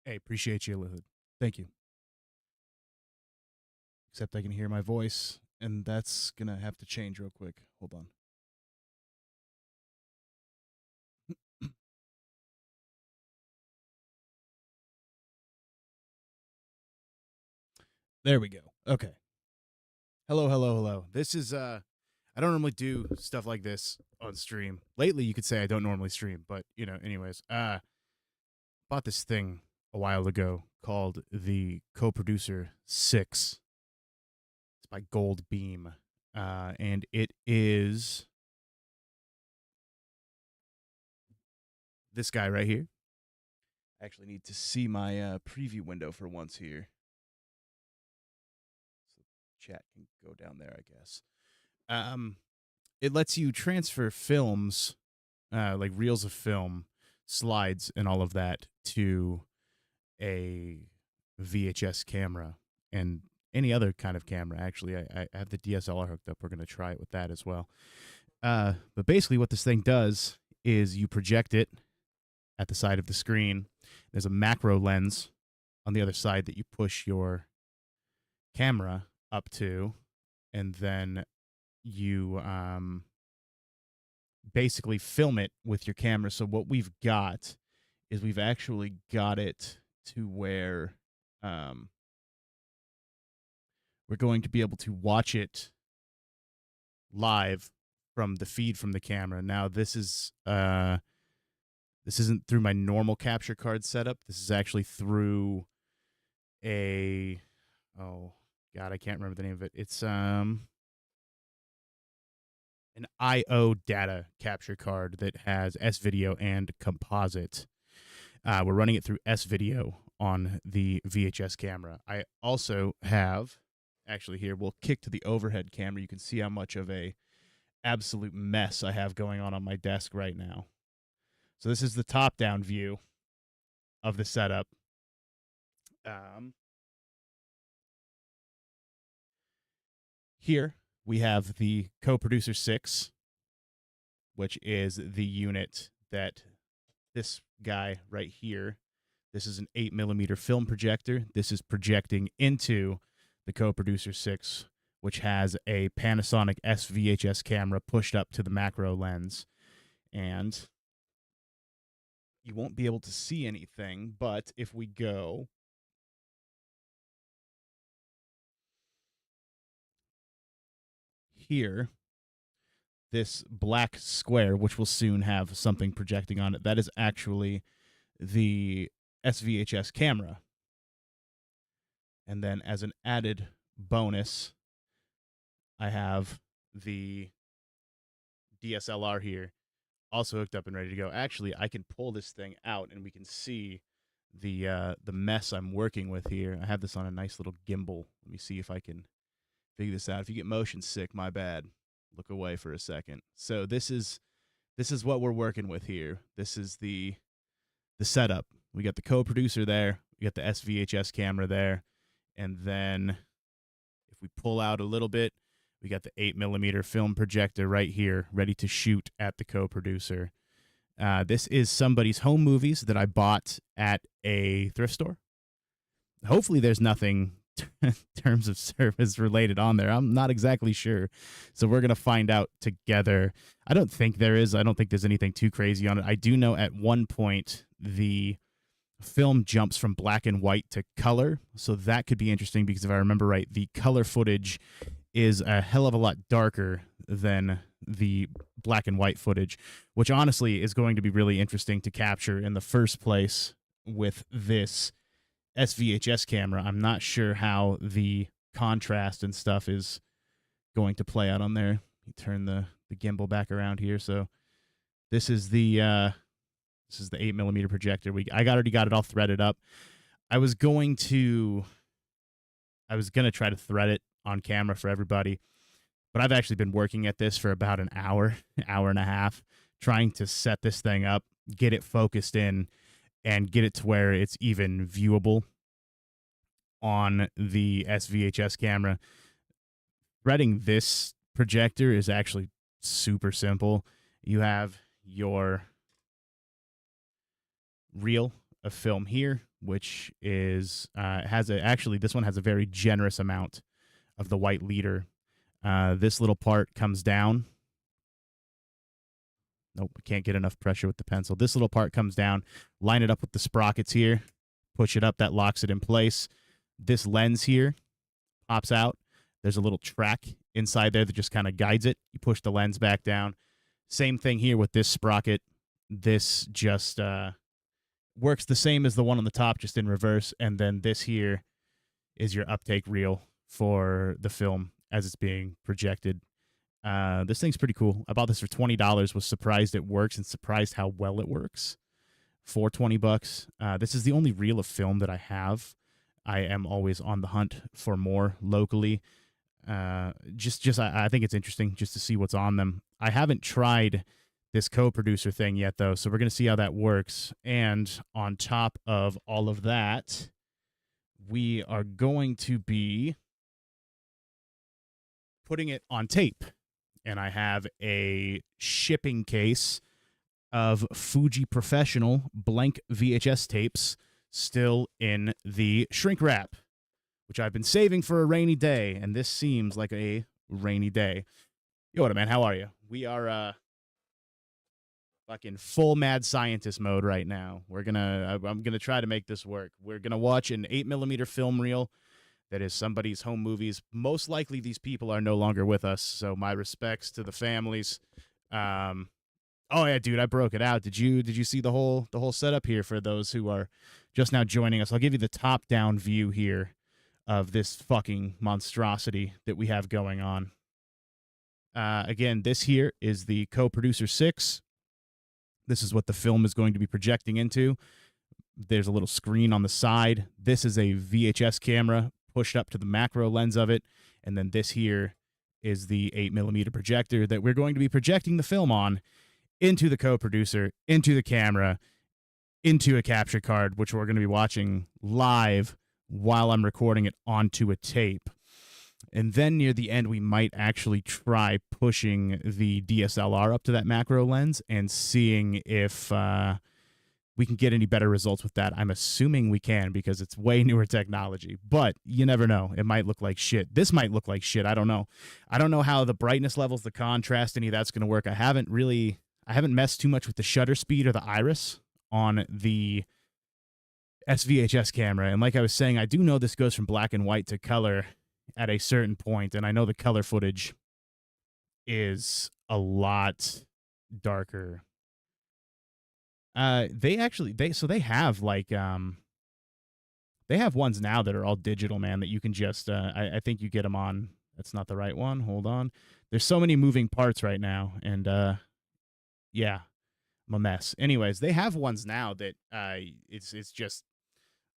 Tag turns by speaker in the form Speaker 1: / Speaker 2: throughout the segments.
Speaker 1: Hey, appreciate you, Lizard. Thank you. Except I can hear my voice, and that's gonna have to change real quick. Hold on. There we go. Okay. Hello, hello, hello. This is I don't normally do stuff like this on stream. Lately you could say I don't normally stream, but anyways, bought this thing a while ago called the Co-Producer VI. It's by GoldBeam. And it is this guy right here. I actually need to see my preview window for once here. So chat can go down there, I guess. It lets you transfer films, like reels of film, slides, and all of that to a VHS camera and any other kind of camera. Actually, I have the DSLR hooked up. We're going to try it with that as well. But basically, what this thing does is you project it at the side of the screen. There's a macro lens on the other side that you push your camera up to, and then you basically film it with your camera. So what we've got is we've actually got it to where we're going to be able to watch it live from the feed from the camera. Now this isn't through my normal capture card setup. This is actually through a oh god, I can't remember the name of it. It's an I/O data capture card that has S-Video and composite. We're running it through S-Video on the VHS camera. I also have, actually here, we'll kick to the overhead camera. You can see how much of a absolute mess I have going on my desk right now. So this is the top-down view of the setup. Here we have the Co-Producer VI, which is the unit that this guy right here, this is an 8mm film projector. This is projecting into the Co-Producer VI, which has a Panasonic SVHS camera pushed up to the macro lens. And you won't be able to see anything, but if we go here, this black square, which will soon have something projecting on it, that is actually the SVHS camera. And then as an added bonus, I have the DSLR here also hooked up and ready to go. Actually, I can pull this thing out and we can see the mess I'm working with here. I have this on a nice little gimbal. Let me see if I can figure this out. If you get motion sick, my bad. Look away for a second. So this is what we're working with here. This is the setup. We got the Co-Producer there. We got the SVHS camera there. And then if we pull out a little bit, we got the 8mm film projector right here, ready to shoot at the Co-Producer. This is somebody's home movies that I bought at a thrift store. Hopefully there's nothing terms of service related on there. I'm not exactly sure. So we're going to find out together. I don't think there is. I don't think there's anything too crazy on it. I do know at one point the film jumps from black and white to color. So that could be interesting because if I remember right, the color footage is a hell of a lot darker than the black and white footage, which honestly is going to be really interesting to capture in the first place with this SVHS camera. I'm not sure how the contrast and stuff is going to play out on there. Let me turn the gimbal back around here. So this is the 8mm projector. I already got it all threaded up. I was going to try to thread it on camera for everybody, but I've actually been working at this for about an hour and a half, trying to set this thing up, get it focused in, and get it to where it's even viewable on the SVHS camera. Threading this projector is actually super simple. You have your reel of film here, which is actually this one has a very generous amount of the white leader. This little part comes down. Nope, we can't get enough pressure with the pencil. This little part comes down, line it up with the sprockets here, push it up, that locks it in place. This lens here pops out. There's a little track inside there that just kind of guides it. You push the lens back down. Same thing here with this sprocket. This just works the same as the one on the top, just in reverse. And then this here is your uptake reel for the film as it's being projected. This thing's pretty cool. I bought this for $20. Was surprised it works and surprised how well it works for $20. This is the only reel of film that I have. I am always on the hunt for more locally. I think it's interesting just to see what's on them. I haven't tried this co-producer thing yet, though, so we're going to see how that works. And on top of all of that, we are going to be putting it on tape. And I have a shipping case of Fuji Professional blank VHS tapes still in the shrink wrap, which I've been saving for a rainy day, and this seems like a rainy day. Yo, what up, man? How are you? We are fucking full mad scientist mode right now. I'm gonna try to make this work. We're gonna watch an 8mm film reel that is somebody's home movies. Most likely these people are no longer with us, so my respects to the families. Oh yeah, dude, I broke it out. Did you see the whole setup here for those who are just now joining us? I'll give you the top-down view here of this fucking monstrosity that we have going on. Again, this here is the Co-Producer VI. This is what the film is going to be projecting into. There's a little screen on the side. This is a VHS camera pushed up to the macro lens of it. And then this here is the 8mm projector that we're going to be projecting the film on into the co-producer, into the camera, into a capture card, which we're going to be watching live while I'm recording it onto a tape. And then near the end, we might actually try pushing the DSLR up to that macro lens and seeing if we can get any better results with that. I'm assuming we can because it's way newer technology, but you never know. It might look like shit. This might look like shit. I don't know. I don't know how the brightness levels, the contrast, any of that's going to work. I haven't messed too much with the shutter speed or the iris on the SVHS camera. And like I was saying, I do know this goes from black and white to color at a certain point, and I know the color footage is a lot darker. They have like they have ones now that are all digital, man, that you can just I think you get them on. That's not the right one. Hold on. There's so many moving parts right now, and yeah, I'm a mess. Anyways, they have ones now that it's just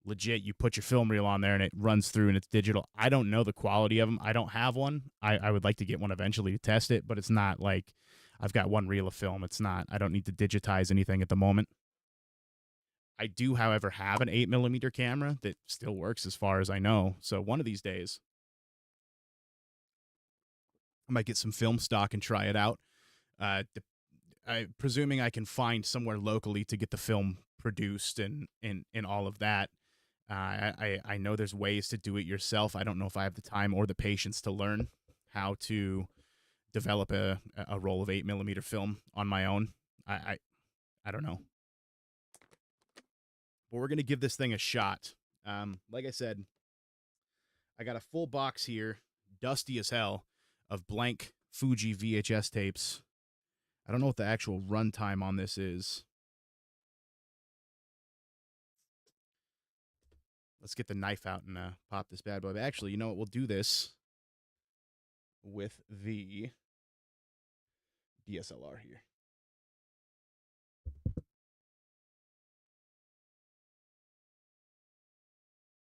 Speaker 1: legit. You put your film reel on there and it runs through and it's digital. I don't know the quality of them. I don't have one. I would like to get one eventually to test it, but it's not like I've got one reel of film. It's not. I don't need to digitize anything at the moment. I do, however, have an 8mm camera that still works as far as I know. So one of these days, I might get some film stock and try it out. Presuming I can find somewhere locally to get the film produced and all of that. I know there's ways to do it yourself. I don't know if I have the time or the patience to learn how to develop a roll of 8mm film on my own. I don't know. But we're going to give this thing a shot. Like I said, I got a full box here, dusty as hell, of blank Fuji VHS tapes. I don't know what the actual runtime on this is. Let's get the knife out and pop this bad boy. But actually, you know what? We'll do this with the DSLR here.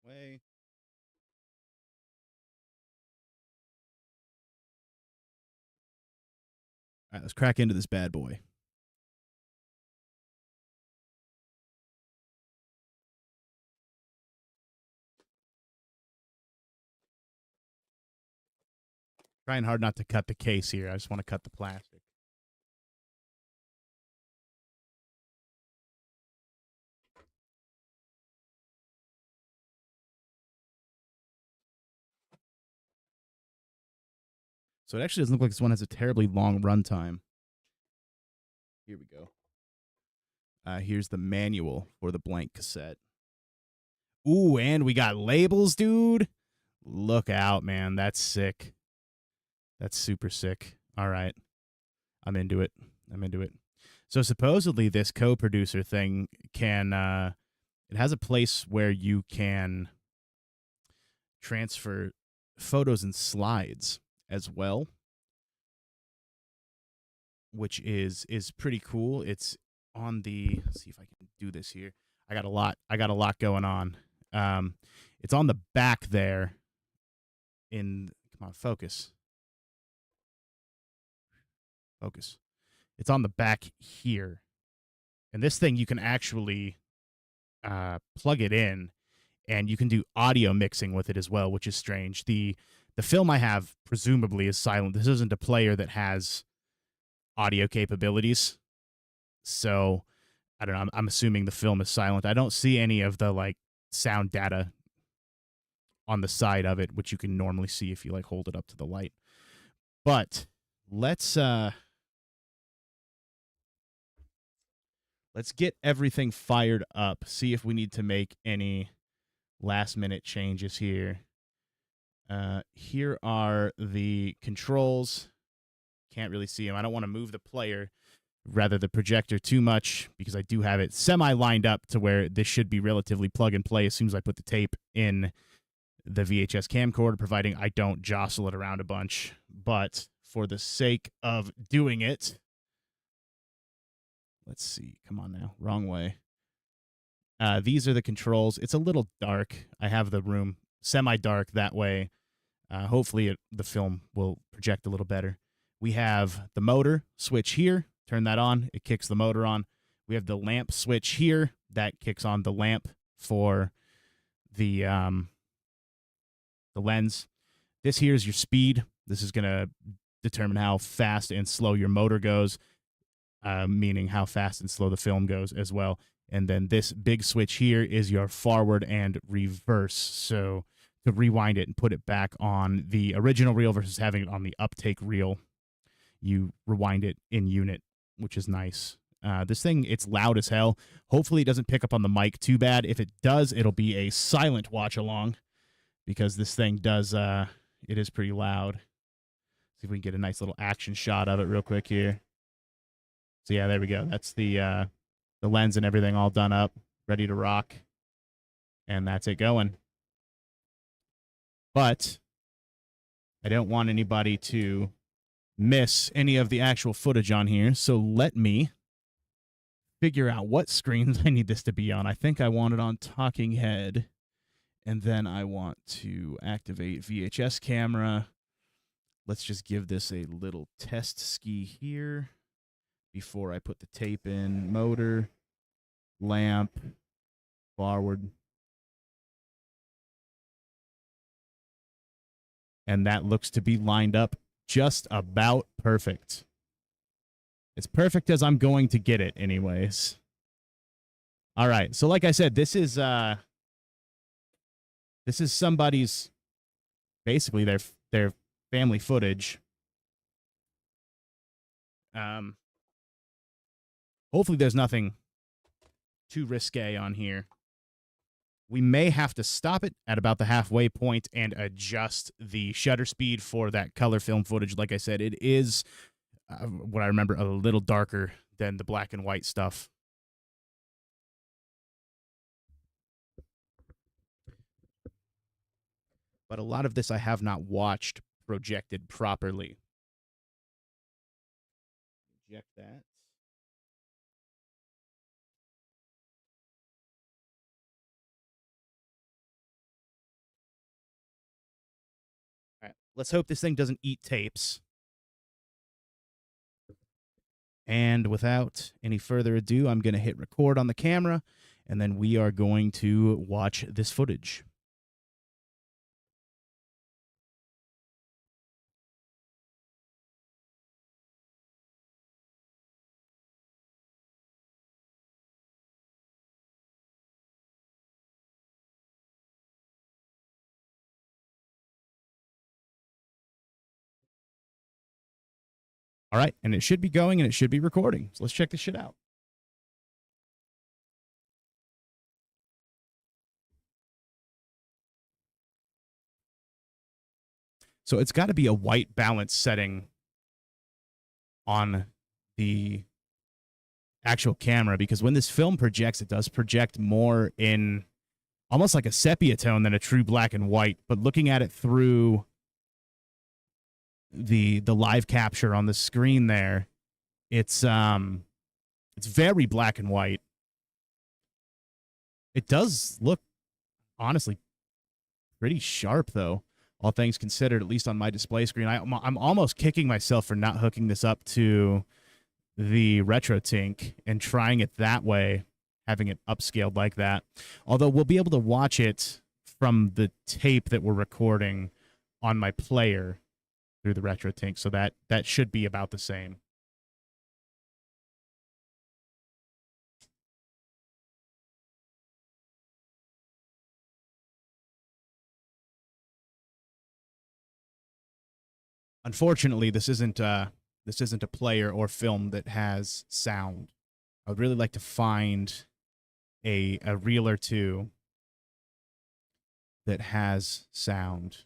Speaker 1: Way. All right, let's crack into this bad boy. Trying hard not to cut the case here. I just want to cut the plastic. So it actually doesn't look like this one has a terribly long runtime. Here we go. Here's the manual for the blank cassette. Ooh, and we got labels, dude. Look out, man. That's sick. That's super sick. All right. I'm into it. So supposedly this co-producer thing can it has a place where you can transfer photos and slides as well, which is pretty cool. It's on the, let's see if I can do this here. I got a lot going on. It's on the back there in, come on, focus. It's on the back here. And this thing you can actually plug it in, and you can do audio mixing with it as well, which is strange. The film I have presumably is silent. This isn't a player that has audio capabilities, so I don't know. I'm assuming the film is silent. I don't see any of the like sound data on the side of it, which you can normally see if you like hold it up to the light. But let's get everything fired up. See if we need to make any last minute changes here. Here are the controls. Can't really see them. I don't want to move the player, rather the projector, too much, because I do have it semi lined up to where this should be relatively plug and play as soon as I put the tape in the VHS camcorder, providing I don't jostle it around a bunch. But for the sake of doing it, let's see. Come on now. Wrong way. These are the controls. It's a little dark. I have the room semi-dark that way. Hopefully the film will project a little better. We have the motor switch here. Turn that on. It kicks the motor on. We have the lamp switch here. That kicks on the lamp for the lens. This here is your speed. This is going to determine how fast and slow your motor goes, meaning how fast and slow the film goes as well. And then this big switch here is your forward and reverse. So to rewind it and put it back on the original reel versus having it on the uptake reel, you rewind it in unit, which is nice. This thing, it's loud as hell. Hopefully it doesn't pick up on the mic too bad. If it does, it'll be a silent watch along, because this thing does, it is pretty loud. See if we can get a nice little action shot of it real quick here. So yeah, there we go. That's the lens and everything all done up, ready to rock. And that's it going. But I don't want anybody to miss any of the actual footage on here, so let me figure out what screens I need this to be on. I think I want it on talking head, and then I want to activate VHS camera. Let's just give this a little test ski here before I put the tape in. Motor, lamp, forward. And that looks to be lined up just about perfect. As perfect as I'm going to get it anyways. All right. So like I said, this is somebody's, basically their family footage. Hopefully there's nothing too risque on here. We may have to stop it at about the halfway point and adjust the shutter speed for that color film footage. Like I said, it is, what I remember, a little darker than the black and white stuff. But a lot of this I have not watched projected properly. Eject that. All right, let's hope this thing doesn't eat tapes. And without any further ado, I'm going to hit record on the camera, and then we are going to watch this footage. All right, and it should be going and it should be recording. So let's check this shit out. So it's got to be a white balance setting on the actual camera, because when this film projects, it does project more in almost like a sepia tone than a true black and white. But looking at it through the live capture on the screen there, it's very black and white. It does look honestly pretty sharp though, all things considered, at least on my display screen. I'm almost kicking myself for not hooking this up to the RetroTink and trying it that way, having it upscaled like that. Although we'll be able to watch it from the tape that we're recording on my player through the RetroTink, so that should be about the same. Unfortunately, this isn't a player or film that has sound. I would really like to find a reel or two that has sound.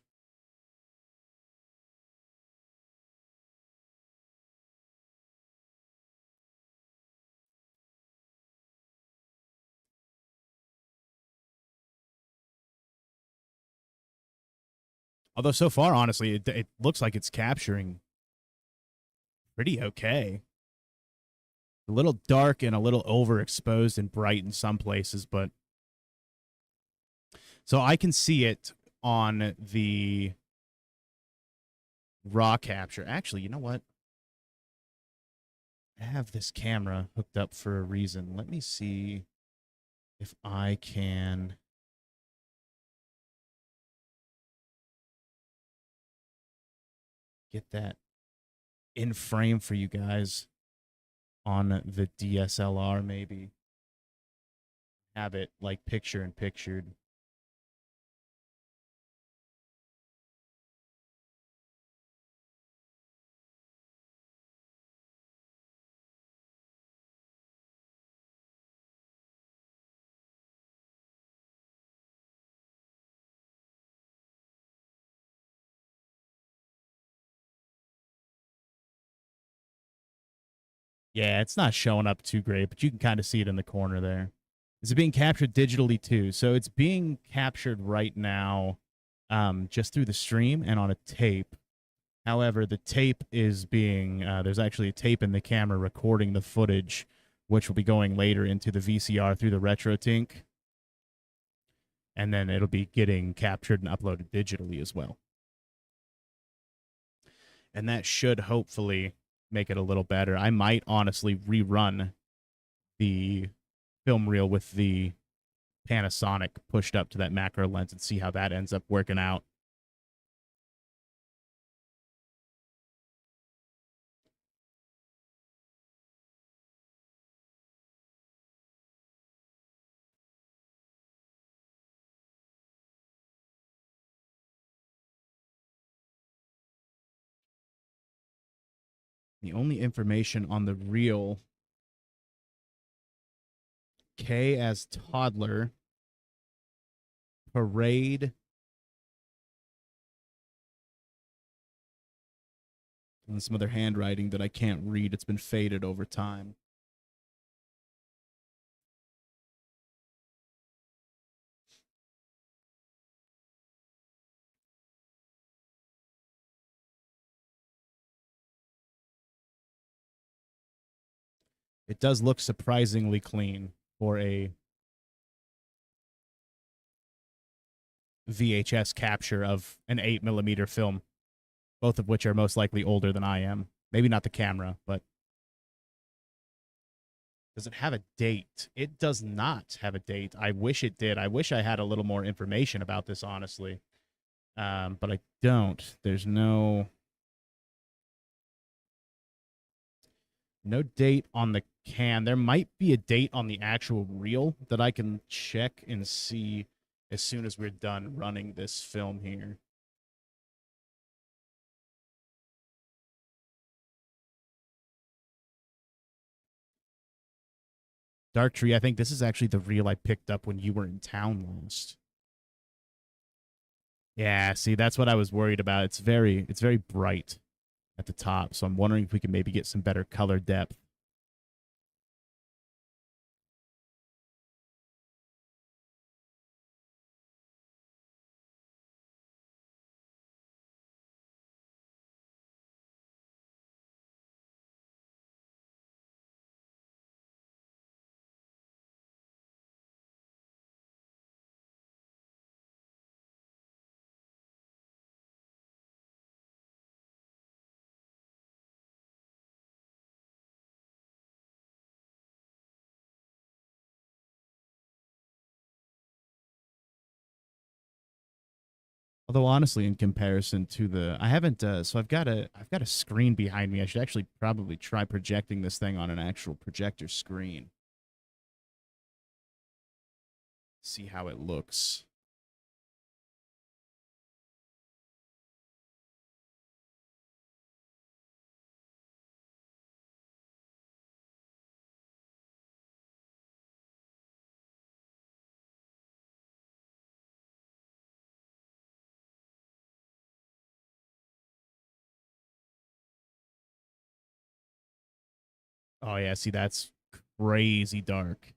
Speaker 1: Although so far, honestly, it looks like it's capturing pretty okay. A little dark and a little overexposed and bright in some places, but so I can see it on the raw capture. Actually, you know what? I have this camera hooked up for a reason. Let me see if I can get that in frame for you guys on the DSLR, maybe. Have it like picture in pictured. Yeah, it's not showing up too great, but you can kind of see it in the corner there. Is it being captured digitally too? So it's being captured right now just through the stream and on a tape. However, the tape is being, there's actually a tape in the camera recording the footage, which will be going later into the VCR through the RetroTink. And then it'll be getting captured and uploaded digitally as well. And that should hopefully make it a little better. I might honestly rerun the film reel with the Panasonic pushed up to that macro lens and see how that ends up working out. The only information on the reel, K as toddler, parade, and some other handwriting that I can't read. It's been faded over time. It does look surprisingly clean for a VHS capture of an 8mm film, both of which are most likely older than I am. Maybe not the camera, but does it have a date? It does not have a date. I wish it did. I wish I had a little more information about this, honestly. But I don't. There's no date on the can. There might be a date on the actual reel that I can check and see as soon as we're done running this film here. Dark tree. I think this is actually the reel I picked up when you were in town last. Yeah, see, that's what I was worried about. It's very bright at the top, so I'm wondering if we can maybe get some better color depth. Although honestly, in comparison to the, I haven't. So I've got a screen behind me. I should actually probably try projecting this thing on an actual projector screen. See how it looks. Oh yeah, see that's crazy dark.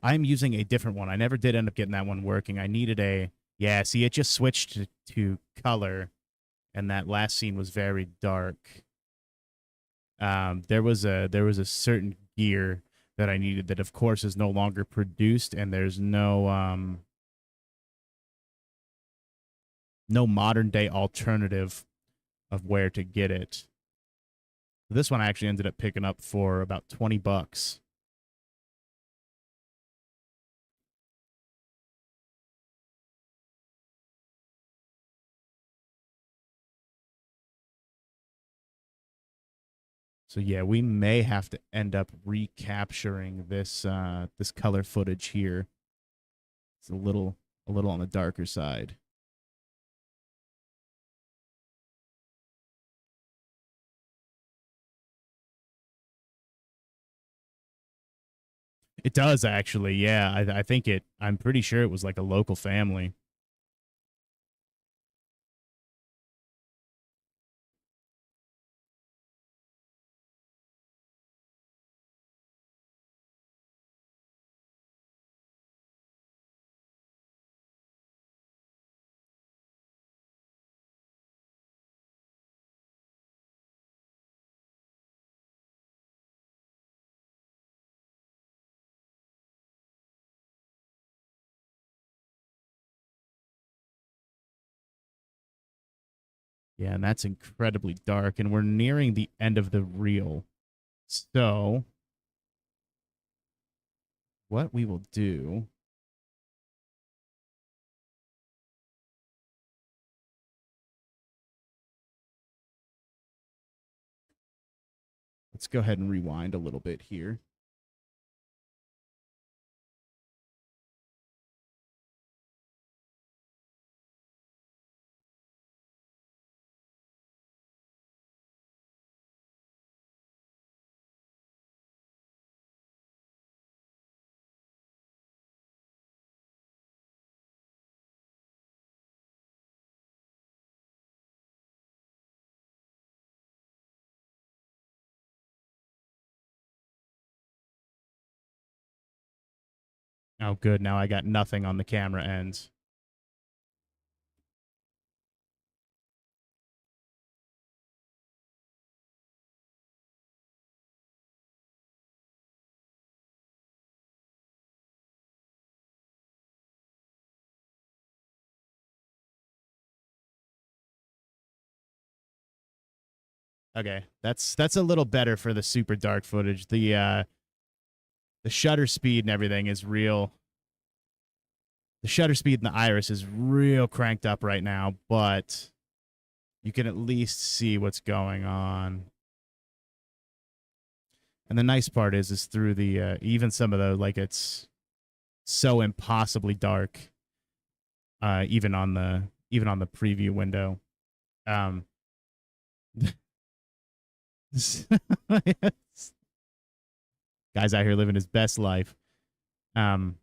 Speaker 1: I'm using a different one. I never did end up getting that one working. I needed a, yeah, see it just switched to color, and that last scene was very dark. There was a certain gear that I needed that of course is no longer produced, and there's no modern day alternative of where to get it. This one I actually ended up picking up for about $20. So yeah, we may have to end up recapturing this color footage here. It's a little on the darker side. It does actually, yeah. I think it. I'm pretty sure it was like a local family. Yeah, and that's incredibly dark, and we're nearing the end of the reel. So what we will do. Let's go ahead and rewind a little bit here. Oh, good. Now I got nothing on the camera ends. Okay, that's a little better for the super dark footage. The shutter speed and everything is real. The shutter speed and the iris is real cranked up right now, but you can at least see what's going on. And the nice part is through the even some of the like it's so impossibly dark, even on the preview window. Um, guy's out here living his best life. Um,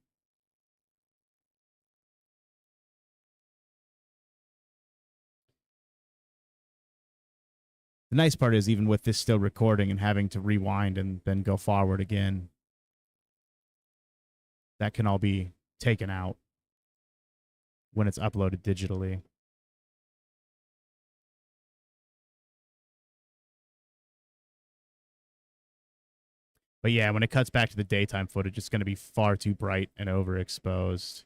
Speaker 1: the nice part is even with this still recording and having to rewind and then go forward again, that can all be taken out when it's uploaded digitally. But yeah, when it cuts back to the daytime footage, it's going to be far too bright and overexposed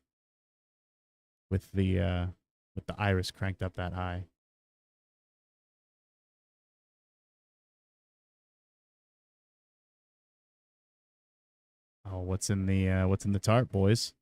Speaker 1: with the iris cranked up that high. Oh, what's in the tarp, boys?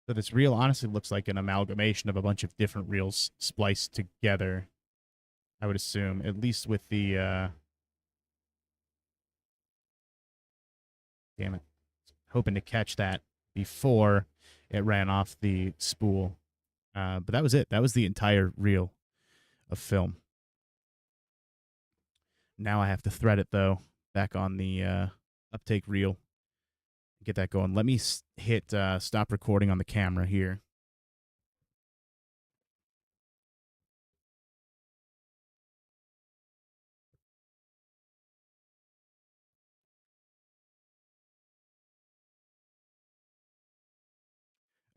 Speaker 1: So this reel honestly looks like an amalgamation of a bunch of different reels spliced together. I would assume, at least with the damn it, hoping to catch that before it ran off the spool. But that was it. That was the entire reel of film. Now I have to thread it though back on the uptake reel. Get that going. Let me hit stop recording on the camera here.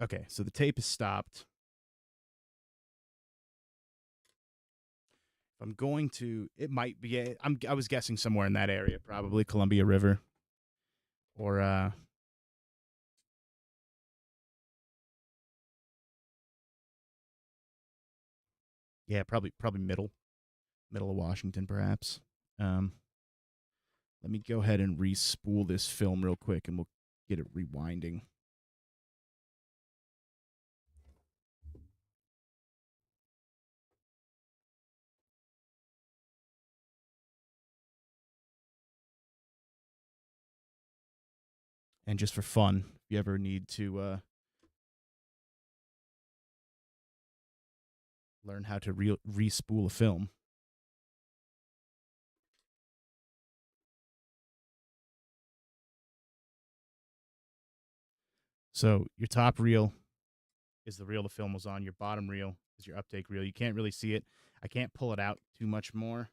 Speaker 1: Okay, so the tape is stopped. I'm going to. It might be. I was guessing somewhere in that area, probably Columbia River, or yeah, probably middle of Washington, perhaps. Um, let me go ahead and re-spool this film real quick, and we'll get it rewinding. And just for fun, if you ever need to learn how to re-spool a film, so your top reel is the reel the film was on. Your bottom reel is your uptake reel. You can't really see it. I can't pull it out too much more.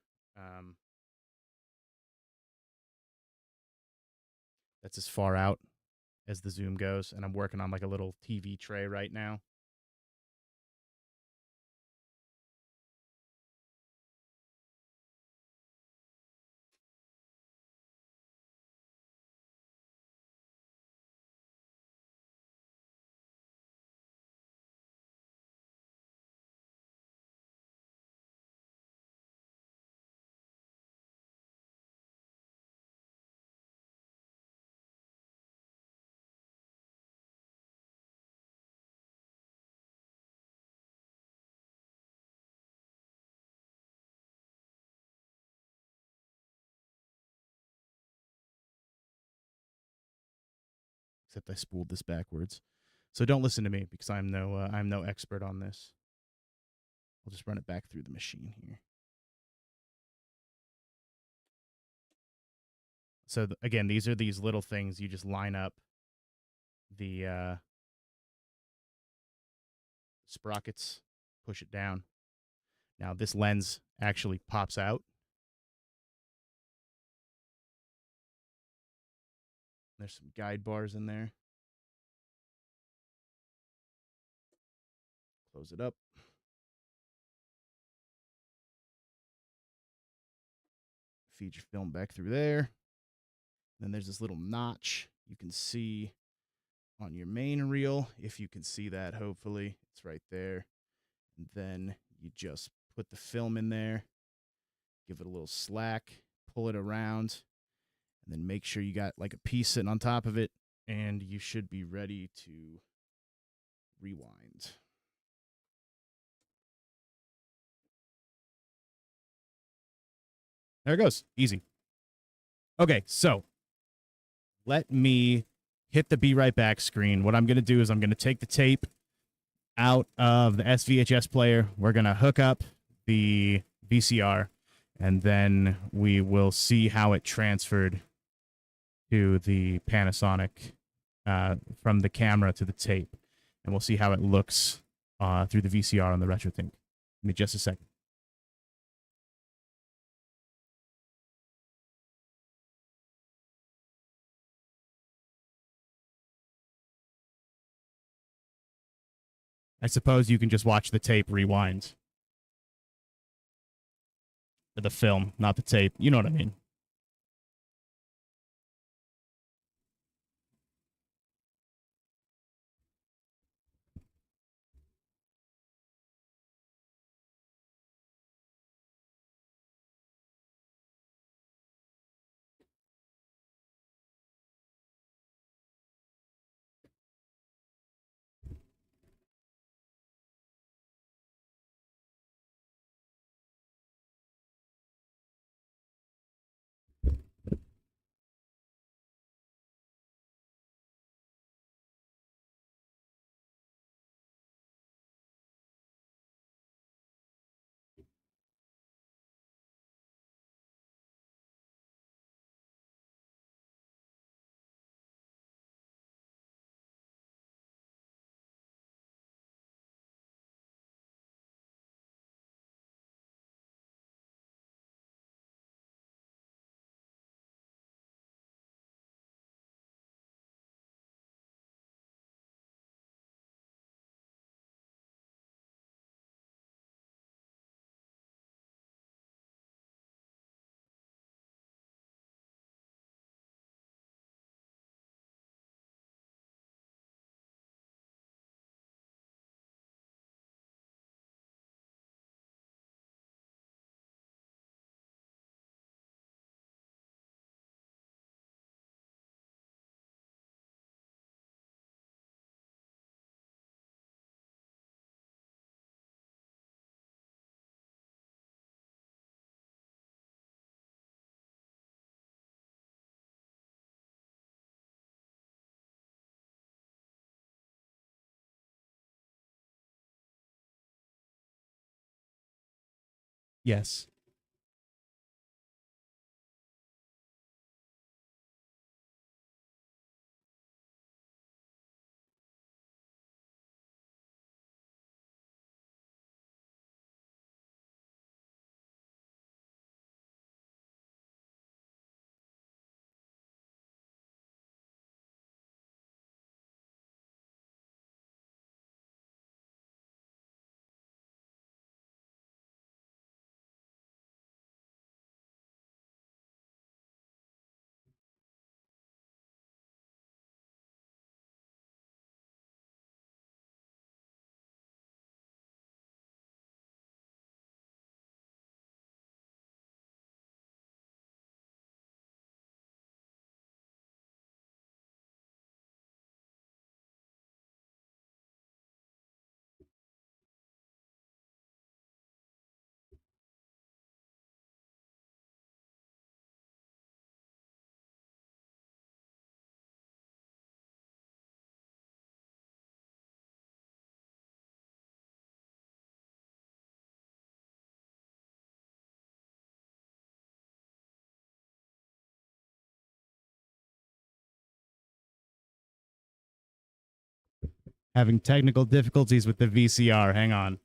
Speaker 1: That's as far out as the zoom goes, and I'm working on like a little TV tray right now. Except I spooled this backwards. So don't listen to me because I'm no expert on this. I'll just run it back through the machine here. So again, these are these little things you just line up the sprockets, push it down. Now this lens actually pops out. There's some guide bars in there. Close it up. Feed your film back through there. Then there's this little notch you can see on your main reel. If you can see that, hopefully, it's right there. And then you just put the film in there, give it a little slack, pull it around, and then make sure you got like a piece sitting on top of it, and you should be ready to rewind. There it goes. Easy. Okay, so let me hit the Be Right Back screen. What I'm going to do is I'm going to take the tape out of the SVHS player. We're going to hook up the VCR, and then we will see how it transferred to the Panasonic from the camera to the tape. And we'll see how it looks through the VCR on the RetroThink. Give me just a second. I suppose you can just watch the tape rewind. Or the film, not the tape. You know what I mean. Yes. Having technical difficulties with the VCR. Hang on.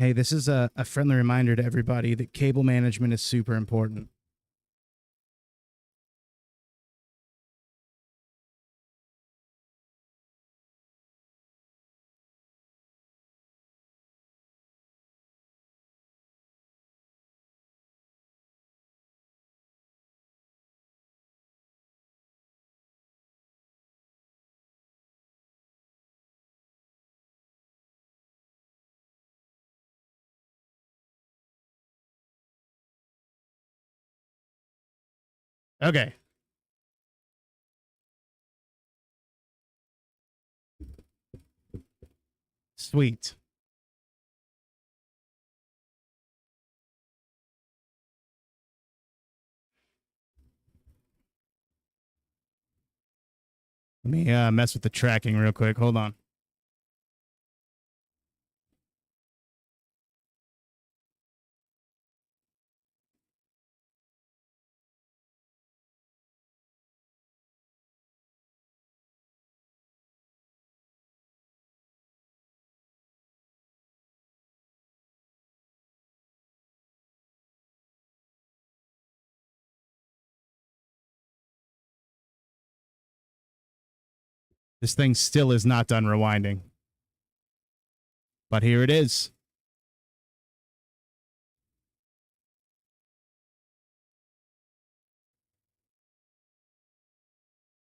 Speaker 1: Hey, this is a friendly reminder to everybody that cable management is super important. Okay. Sweet. Let me mess with the tracking real quick. Hold on. This thing still is not done rewinding, but here it is.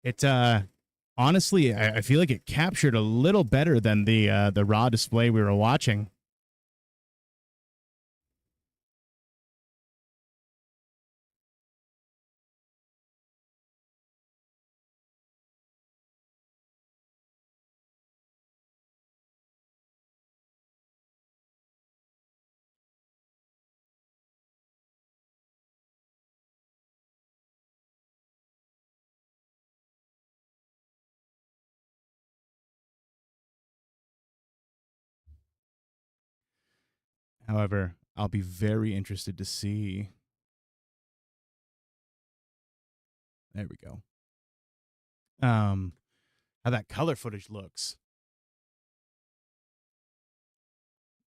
Speaker 1: It honestly, I feel like it captured a little better than the raw display we were watching. However, I'll be very interested to see. There we go. How that color footage looks.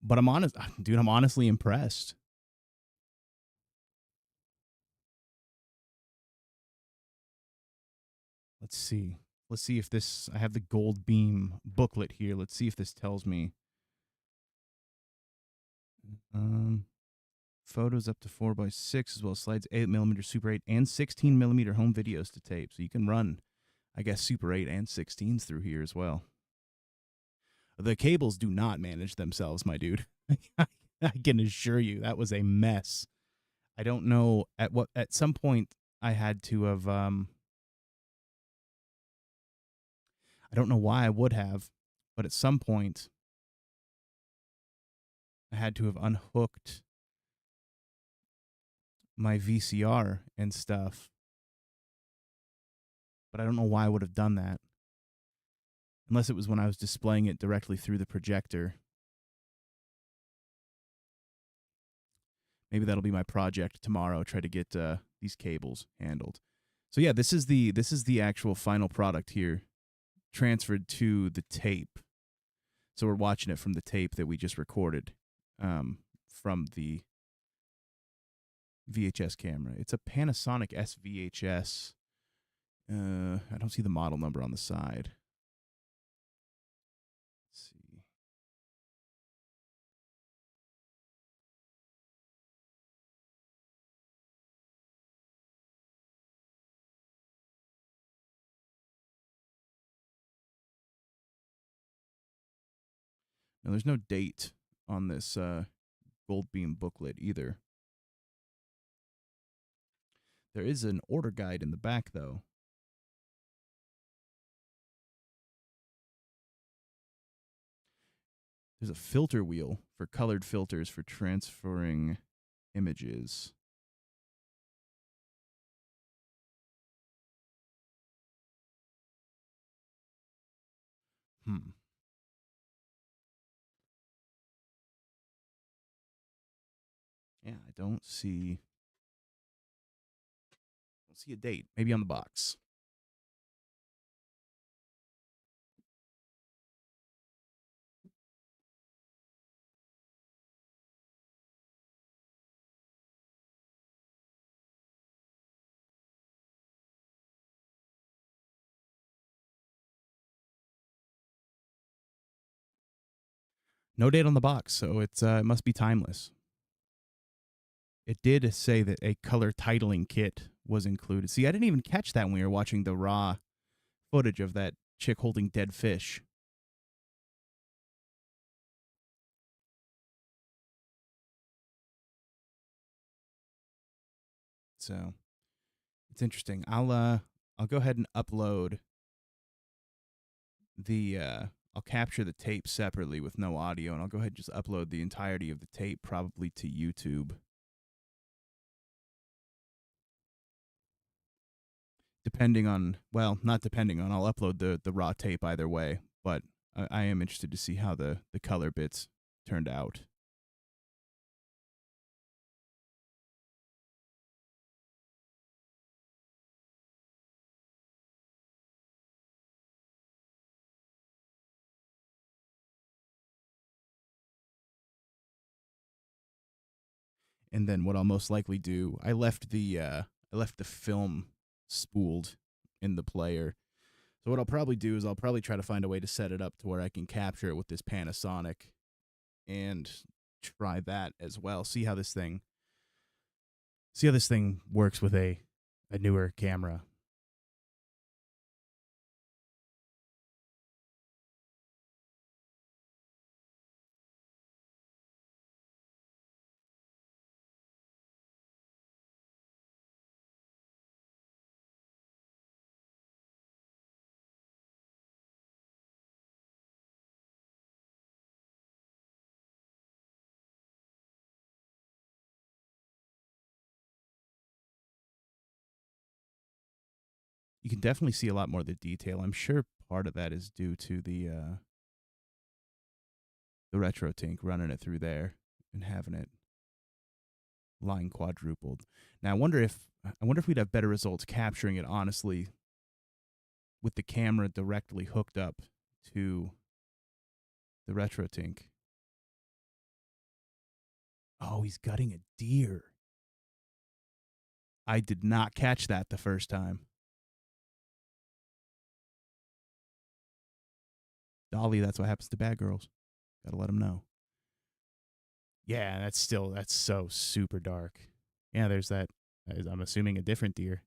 Speaker 1: But I'm honest, dude. I'm honestly impressed. Let's see. Let's see if this. I have the GoldBeam booklet here. Let's see if this tells me. Um, Photos up to 4x6 as well as slides 8mm Super 8 and 16mm home videos to tape. So you can run, I guess, Super 8 and 16s through here as well. The cables do not manage themselves, my dude. I can assure you that was a mess. I don't know at some point I had to have I don't know why I would have, but at some point I had to have unhooked my VCR and stuff. But I don't know why I would have done that. Unless it was when I was displaying it directly through the projector. Maybe that'll be my project tomorrow. Try to get these cables handled. So yeah, this is the actual final product here, transferred to the tape. So we're watching it from the tape that we just recorded from the VHS camera. It's a Panasonic SVHS. I don't see the model number on the side. Let's see. Now, there's no date on this GoldBeam booklet either. There is an order guide in the back, though. There's a filter wheel for colored filters for transferring images. Hmm. Yeah, I don't see a date. Maybe on the box. No date on the box, so it must be timeless. It did say that a color titling kit was included. See, I didn't even catch that when we were watching the raw footage of that chick holding dead fish. So it's interesting. I'll go ahead and upload the I'll capture the tape separately with no audio, and I'll go ahead and just upload the entirety of the tape probably to YouTube. Depending on, well, not depending on, I'll upload the raw tape either way, but I am interested to see how the color bits turned out. And then what I'll most likely do, I left the film spooled in the player. So what I'll probably do is I'll probably try to find a way to set it up to where I can capture it with this Panasonic and try that as well. See how this thing works with a newer camera. You can definitely see a lot more of the detail. I'm sure part of that is due to the retro tank running it through there and having it line quadrupled. Now I wonder if we'd have better results capturing it honestly with the camera directly hooked up to the retro tank. Oh, he's gutting a deer. I did not catch that the first time. Dolly, that's what happens to bad girls. Gotta let them know. Yeah, that's so super dark. Yeah, there's that. I'm assuming a different deer.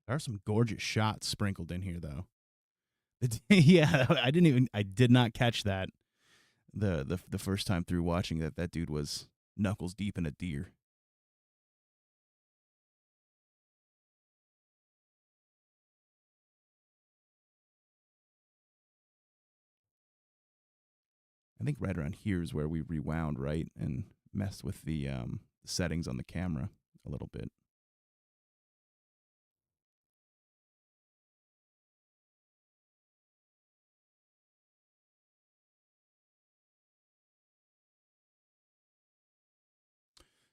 Speaker 1: There are some gorgeous shots sprinkled in here, though. Yeah, I did not catch that the first time through watching that. That dude was knuckles deep in a deer. I think right around here is where we rewound, right, and messed with the settings on the camera a little bit.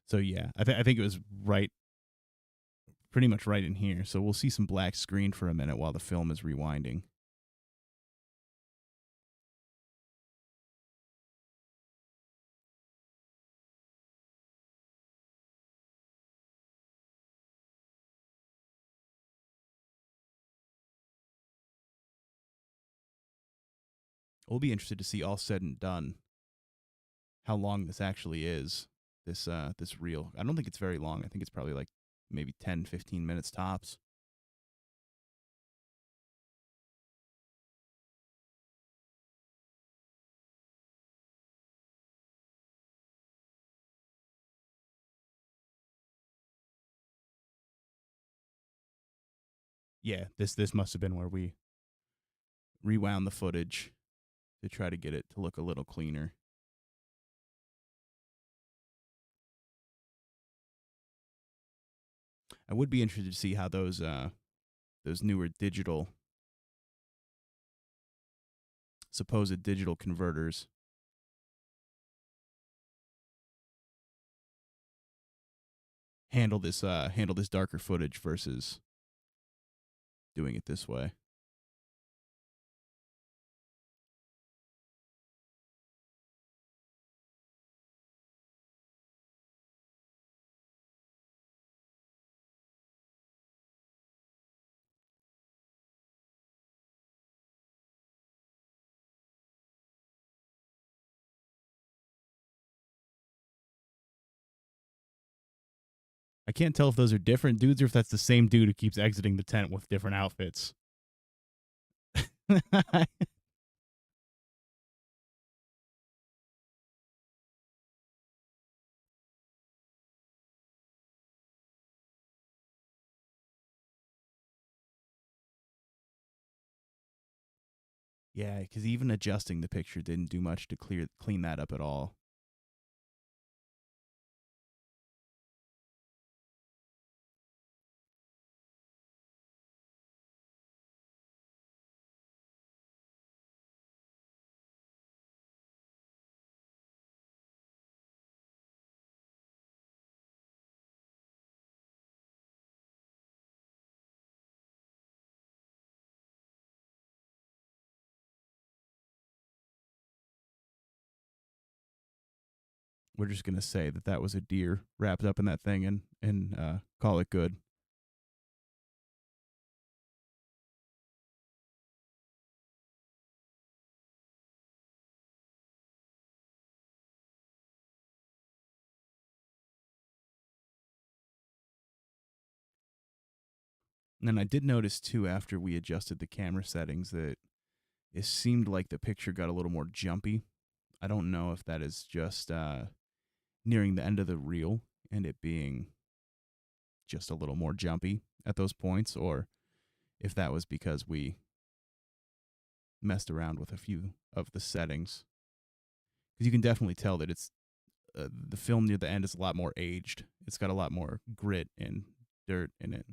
Speaker 1: So yeah, I think it was right, pretty much right in here. So we'll see some black screen for a minute while the film is rewinding. We'll be interested to see all said and done how long this actually is. This reel. I don't think it's very long. I think it's probably like maybe 10, 15 minutes tops. Yeah, this must have been where we rewound the footage to try to get it to look a little cleaner. I would be interested to see how those newer supposed digital converters handle this darker footage versus doing it this way. I can't tell if those are different dudes or if that's the same dude who keeps exiting the tent with different outfits. Yeah, because even adjusting the picture didn't do much to clean that up at all. We're just gonna say that was a deer wrapped up in that thing and call it good. And I did notice too after we adjusted the camera settings that it seemed like the picture got a little more jumpy. I don't know if that is just nearing the end of the reel and it being just a little more jumpy at those points, or if that was because we messed around with a few of the settings. Because you can definitely tell that it's the film near the end is a lot more aged. It's got a lot more grit and dirt in it.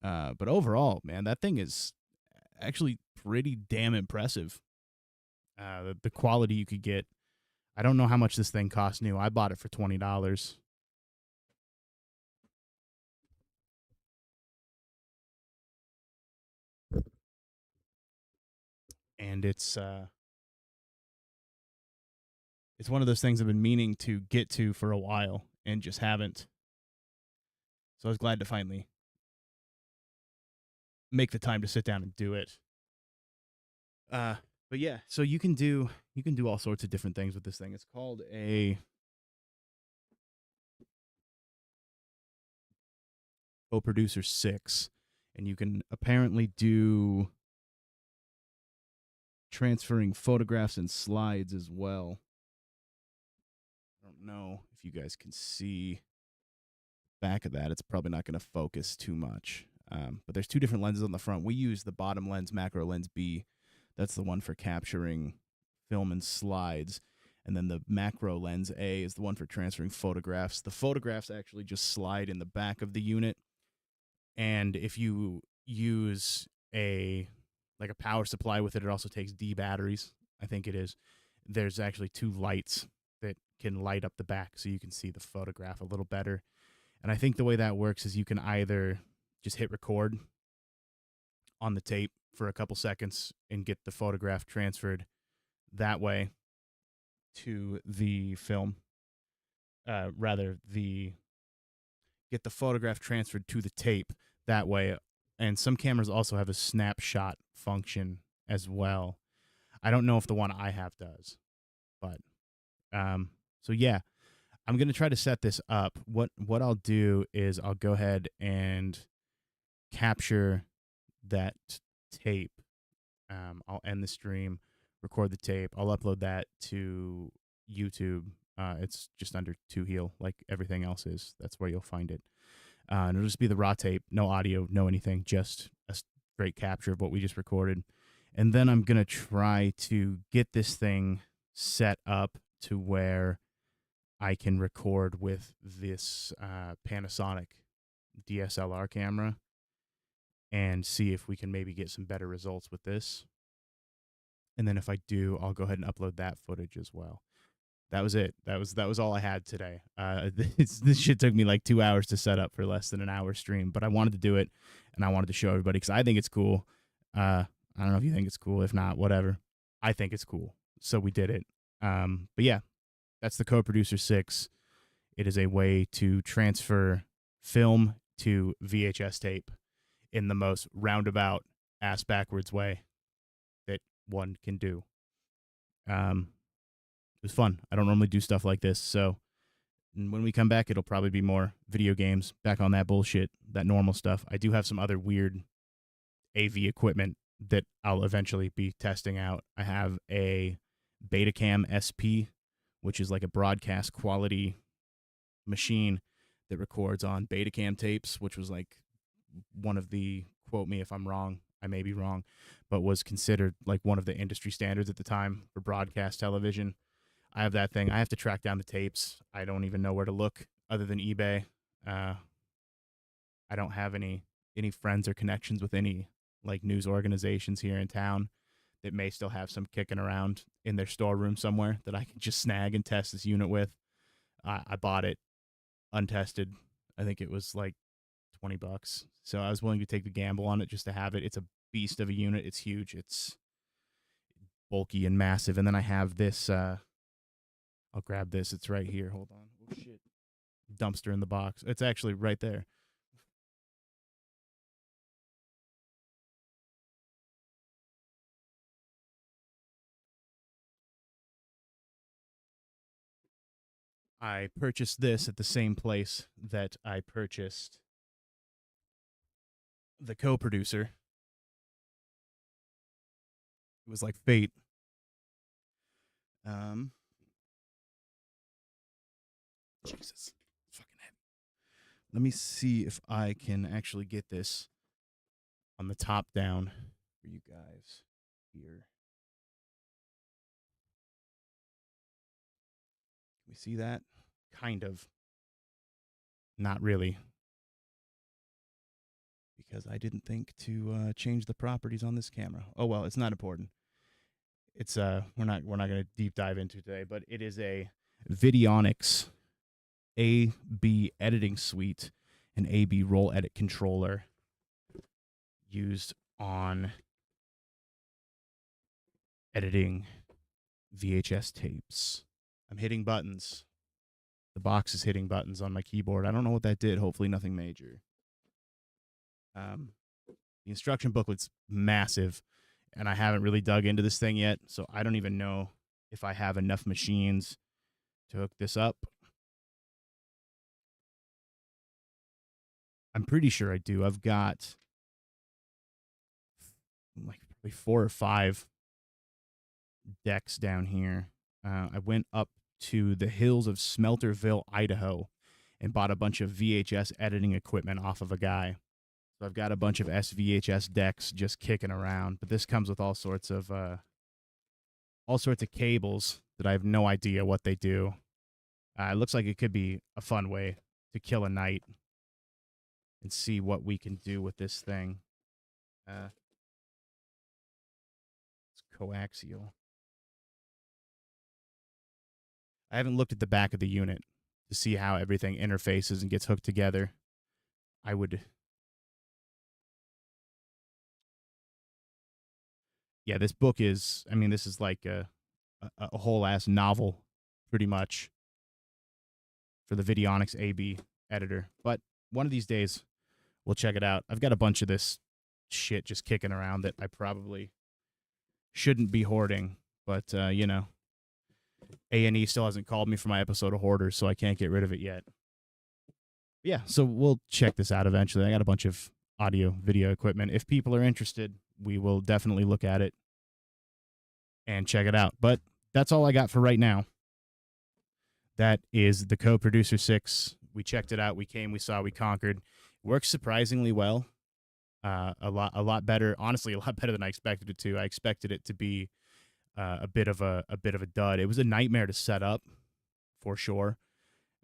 Speaker 1: But overall, man, that thing is actually pretty damn impressive. The quality you could get. I don't know how much this thing cost new. I bought it for $20. And it's one of those things I've been meaning to get to for a while and just haven't. So I was glad to finally make the time to sit down and do it. But yeah, so you can do all sorts of different things with this thing. It's called a Co-Producer VI, and you can apparently do transferring photographs and slides as well. I don't know if you guys can see the back of that. It's probably not going to focus too much. But there's two different lenses on the front. We use the bottom lens, macro lens B. That's the one for capturing film and slides. And then the macro lens A is the one for transferring photographs. The photographs actually just slide in the back of the unit. And if you use a power supply with it, it also takes D batteries, I think it is. There's actually two lights that can light up the back so you can see the photograph a little better. And I think the way that works is you can either just hit record on the tape for a couple seconds and get the photograph transferred that way to the film. Get the photograph transferred to the tape that way. And some cameras also have a snapshot function as well. I don't know if the one I have does, but so yeah, I'm gonna try to set this up. What I'll do is I'll go ahead and capture that tape. I'll end the stream, record the tape. I'll upload that to YouTube. It's just under 2Heel, like everything else is. That's where you'll find it. And it'll just be the raw tape, no audio, no anything, just a straight capture of what we just recorded. And then I'm going to try to get this thing set up to where I can record with this Panasonic DSLR camera and see if we can maybe get some better results with this. And then if I do, I'll go ahead and upload that footage as well. That was it. That was all I had today. This shit took me like 2 hours to set up for less than an hour stream, but I wanted to do it and I wanted to show everybody because I think it's cool. I don't know if you think it's cool. If not, whatever. I think it's cool. So we did it. But yeah, that's the Co-Producer VI. It is a way to transfer film to VHS tape in the most roundabout, ass backwards way that one can do. It was fun. I don't normally do stuff like this, so when we come back, it'll probably be more video games, back on that bullshit, that normal stuff. I do have some other weird AV equipment that I'll eventually be testing out. I have a Betacam SP, which is like a broadcast quality machine that records on Betacam tapes, which was like one of the, quote me if I'm wrong, I may be wrong, but was considered like one of the industry standards at the time for broadcast television. I have that thing. I have to track down the tapes. I don't even know where to look other than eBay. I don't have any friends or connections with any like news organizations here in town that may still have some kicking around in their storeroom somewhere that I can just snag and test this unit with. I bought it untested. I think it was like $20. So I was willing to take the gamble on it just to have it. It's a beast of a unit. It's huge. It's bulky and massive. And then I have this, I'll grab this. It's right here. Hold on. Oh, shit. Dumpster in the box. It's actually right there. I purchased this at the same place that I purchased the Co-Producer. It was like fate. Jesus. Fucking head. Let me see if I can actually get this on the top down for you guys here. Can we see that? Kind of. Not really. Because I didn't think to change the properties on this camera. Oh well, it's not important. It's we're not going to deep dive into today, but it is a Videonics AB editing suite, an AB roll edit controller used on editing VHS tapes. I'm hitting buttons. The box is hitting buttons on my keyboard. I don't know what that did. Hopefully nothing major. The instruction booklet's massive, and I haven't really dug into this thing yet, so I don't even know if I have enough machines to hook this up. I'm pretty sure I do. I've got like probably 4 or 5 decks down here. I went up to the hills of Smelterville, Idaho, and bought a bunch of VHS editing equipment off of a guy. So I've got a bunch of SVHS decks just kicking around, but this comes with all sorts of cables that I have no idea what they do. It looks like it could be a fun way to kill a night and see what we can do with this thing. It's coaxial. I haven't looked at the back of the unit to see how everything interfaces and gets hooked together. I would... Yeah, this book is... I mean, this is like a whole-ass novel, pretty much, for the Videonics AB editor. But one of these days, we'll check it out. I've got a bunch of this shit just kicking around that I probably shouldn't be hoarding. But, you know, A&E still hasn't called me for my episode of Hoarders, so I can't get rid of it yet. Yeah, so we'll check this out eventually. I got a bunch of audio, video equipment. If people are interested, we will definitely look at it and check it out. But that's all I got for right now. That is the Co-Producer VI. We checked it out. We came, we saw, we conquered. Works surprisingly well. a lot better. Honestly, a lot better than I expected it to. I expected it to be a bit of a dud. It was a nightmare to set up for sure.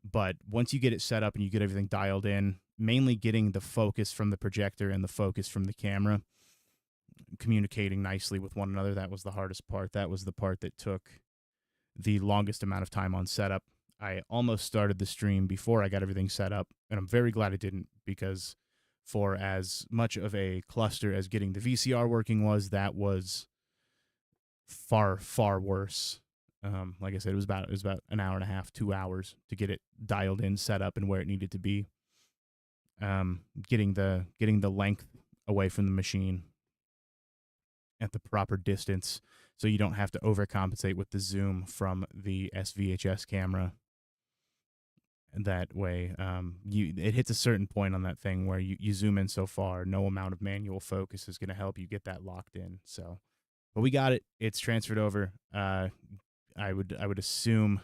Speaker 1: But once you get it set up and you get everything dialed in, mainly getting the focus from the projector and the focus from the camera communicating nicely with one another, that was the hardest part. That was the part that took the longest amount of time on setup. I almost started the stream before I got everything set up, and I'm very glad I didn't, because for as much of a cluster as getting the VCR working was, that was far worse. Like I said, it was about an hour and a half, 2 hours to get it dialed in, set up, and where it needed to be. Getting the length away from the machine at the proper distance, so you don't have to overcompensate with the zoom from the SVHS camera. And that way, it hits a certain point on that thing where you zoom in so far, no amount of manual focus is going to help you get that locked in. So, but we got it. It's transferred over. I would assume,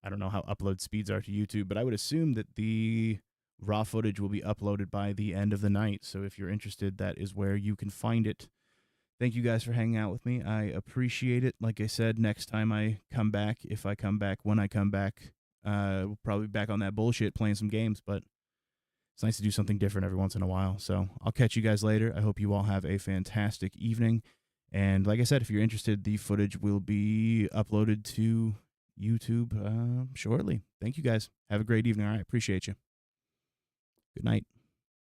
Speaker 1: I don't know how upload speeds are to YouTube, but I would assume that the raw footage will be uploaded by the end of the night. So if you're interested, that is where you can find it. Thank you guys for hanging out with me. I appreciate it. Like I said, next time I come back, if I come back, when I come back, we'll probably be back on that bullshit playing some games, but it's nice to do something different every once in a while. So I'll catch you guys later. I hope you all have a fantastic evening. And like I said, if you're interested, the footage will be uploaded to YouTube shortly. Thank you guys. Have a great evening. All right. Appreciate you. Good night.